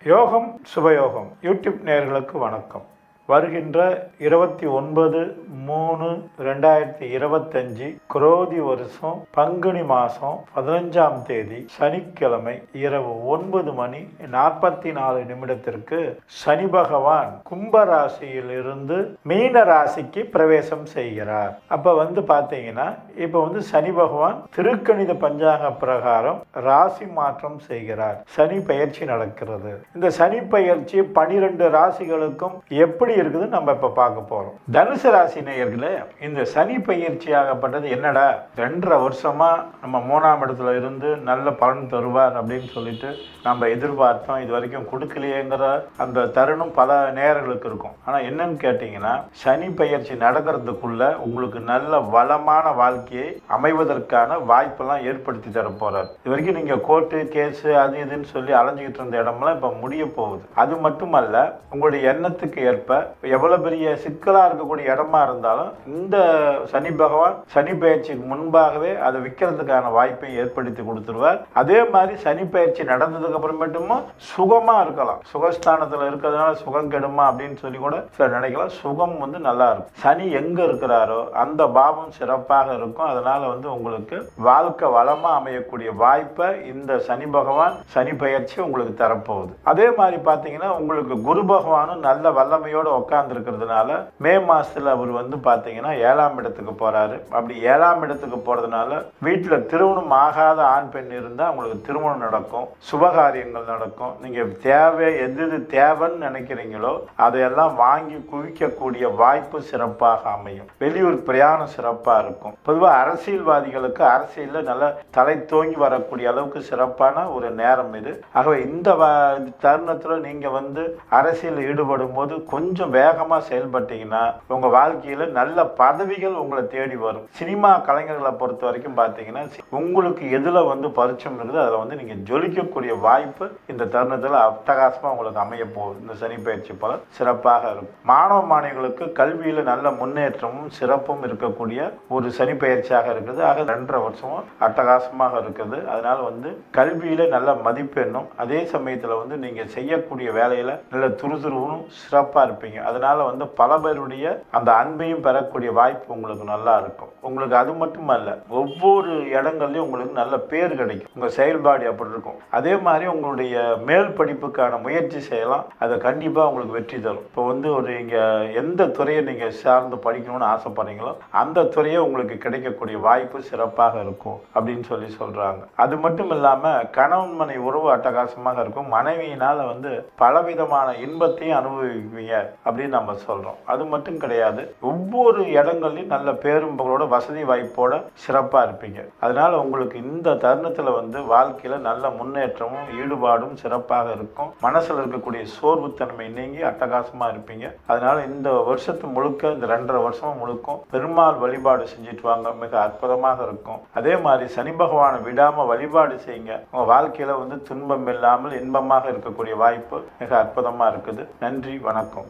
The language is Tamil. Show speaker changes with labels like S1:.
S1: யோகம் சுபயோகம் யூடியூப் நேயர்களுக்கு வணக்கம். வருகின்ற 29/3/2025 குரோதி வருஷம் பங்குனி மாதம் 15ஆம் தேதி சனிக்கிழமை இரவு 9:44 சனி பகவான் கும்பராசியில் இருந்து மீன ராசிக்கு பிரவேசம் செய்கிறார். அப்ப பார்த்தீங்கன்னா இப்ப சனி பகவான் திருக்கணித பஞ்சாங்க பிரகாரம் ராசி மாற்றம் செய்கிறார். சனி பெயர்ச்சி நடக்கிறது. இந்த சனி பெயர்ச்சி 12 ராசிகளுக்கும் எப்படி இருக்குது நம்ம இப்ப பார்க்க போறோம். தனுசு ராசி நேயர்களே, இந்த சனி பயிற்சி ஆகப்பட்டது என்னடா 2.5 வருஷமா நம்ம 3ஆம் இடத்துல இருந்து நல்ல பலன் தருவார் அப்படின்னு சொல்லிட்டு நம்ம எதிர்பார்த்தோம். இது வரைக்கும் கொடுக்கலையேங்கிற அந்த தருணம் பல நேரங்களுக்கு இருக்கும். ஆனா என்னன்னு கேட்டீங்கன்னா, சனி பயிற்சி நடக்கிறதுக்குள்ள உங்களுக்கு நல்ல வளமான வாழ்க்கையை அமைவதற்கான வாய்ப்பெல்லாம் ஏற்படுத்தி தர போறார். இது வரைக்கும் நீங்க கோர்ட்டு கேஸ் அது இதுன்னு சொல்லி அலைஞ்சிக்கிட்டு இருந்த இடமெல்லாம் இப்ப முடிய போகுது. அது மட்டுமல்ல, உங்களுடைய எண்ணத்துக்கு ஏற்ப எவ்வளவு பெரிய சிக்கலா இருக்கக்கூடிய இடமா இருந்தாலும் இந்த சனி பகவான் சனி பயிற்சிக்கு முன்பாகவே அதை விற்கிறதுக்கான வாய்ப்பை ஏற்படுத்தி கொடுத்துருவார். அதே மாதிரி சனி பயிற்சி நடந்ததுக்கு அப்புறமேட்டுமா சுகமா இருக்கலாம். சுகஸ்தானத்துல இருக்கிறதுனால சுகம் கெடுமா அப்படின்னு சொல்லி கூட சில நினைக்கலாம். சுகம் நல்லா இருக்கும். சனி எங்க இருக்கிறாரோ அந்த பாவம் சிறப்பாக இருக்கும். அதனால உங்களுக்கு வாழ்க்கை வளமா அமையக்கூடிய வாய்ப்பை இந்த சனி பகவான் சனி பயிற்சி உங்களுக்கு தரப்போகுது. அதே மாதிரி பாத்தீங்கன்னா, உங்களுக்கு குரு பகவானும் நல்ல வல்லமையோட உட்கார்ந்து இருக்கிறதுனால மே மாசத்துல அவர் பாத்தீங்கன்னா 7ஆம் இடத்துக்கு போறாரு. அப்படி 7ஆம் இடத்துக்கு போறதுனால வீட்டுல திருமணம் ஆகாத ஆண் பெண் இருந்தா உங்களுக்கு திருமணம் நடக்கும், சுபகாரியங்கள் நடக்கும். நீங்க எது தேவைன்னு நினைக்கிறீங்களோ அதையெல்லாம் வாங்கி குவிக்கக்கூடிய வாய்ப்பு சிறப்பாக அமையும். வெளியூர் பிரயாணம் சிறப்பா இருக்கும். பொதுவாக அரசியல்வாதிகளுக்கு அரசியல்ல நல்ல தலை தோங்கி வரக்கூடிய அளவுக்கு சிறப்பான ஒரு நேரம் இது. ஆகவே இந்த தருணத்துல நீங்க அரசியல் ஈடுபடும் போது கொஞ்சம் வேகமா செயல்பட்டீங்கன்னா உங்க வாழ்க்கையில நல்ல பதவிகள் உங்களை தேடி வரும். சினிமா கலைஞர்களை பொறுத்த வரைக்கும் பாத்தீங்கன்னா, உங்களுக்கு எதுல பரிச்சயம் இருக்குது அதுல நீங்க ஜொலிக்கக்கூடிய வாய்ப்பு இந்த தருணத்துல அட்டகாசமா உங்களுக்கு அமைய போகுது. இந்த சனி பயிற்சி போல சிறப்பாக இருக்கும். மாணவ மாணவிகளுக்கு கல்வியில நல்ல முன்னேற்றமும் சிறப்பும் இருக்கக்கூடிய ஒரு சனி பயிற்சியாக இருக்குது. ஆக 2.5 வருஷமும் அட்டகாசமாக இருக்குது. அதனால கல்வியில நல்ல மதிப்பெண்ணும், அதே சமயத்துல நீங்க செய்யக்கூடிய வேலையில நல்ல துருதுருவும் சிறப்பா இருப்பீங்க. அதனால பல பேருடைய அந்த அன்பையும் பெறக்கூடிய வாய்ப்பு உங்களுக்கு நல்லா இருக்கும். உங்களுக்கு அது மட்டுமல்ல, ஒவ்வொரு இடங்கள்லயும் உங்களுக்கு நல்ல பேர் கிடைக்கும். உங்க செயல்பாடு அப்படி இருக்கும். அதே மாதிரி உங்களுடைய மேல் படிப்புக்கான முயற்சி செய்யலாம். அதை கண்டிப்பா உங்களுக்கு வெற்றி தரும். இப்போ ஒரு இங்க எந்த துறையை நீங்க சார்ந்து படிக்கணும்னு ஆசைப்படுறீங்களோ அந்த துறையை உங்களுக்கு கிடைக்கக்கூடிய வாய்ப்பு சிறப்பாக இருக்கும் அப்படின்னு சொல்றாங்க. அது மட்டும் இல்லாம கணவன் மனைவி உறவு அட்டகாசமாக இருக்கும். மனைவியினால பலவிதமான இன்பத்தையும் அனுபவிப்பீங்க அப்படின்னு நம்ம சொல்றோம். அது மட்டும் கிடையாது, ஒவ்வொரு இடங்கள்லயும் நல்ல பேரும் புகழோட வசதி வாய்ப்போட சிறப்பா இருப்பீங்க. அதனால உங்களுக்கு இந்த தருணத்துல வாழ்க்கையில நல்ல முன்னேற்றமும் ஈடுபாடும் சிறப்பாக இருக்கும். மனசுல இருக்கக்கூடிய சோர்வுத்தன்மை நீங்கி அட்டகாசமா இருப்பீங்க. அதனால இந்த வருஷத்து முழுக்க, இந்த 2.5 வருஷமும் முழுக்கும் பெருமாள் வழிபாடு செஞ்சுட்டு வாங்க, மிக அற்புதமாக இருக்கும். அதே மாதிரி சனி பகவானை விடாம வழிபாடு செய்யுங்க. உங்க வாழ்க்கையில துன்பம் இல்லாமல் இன்பமாக இருக்கக்கூடிய வாய்ப்பு மிக அற்புதமா இருக்குது. நன்றி, வணக்கம்.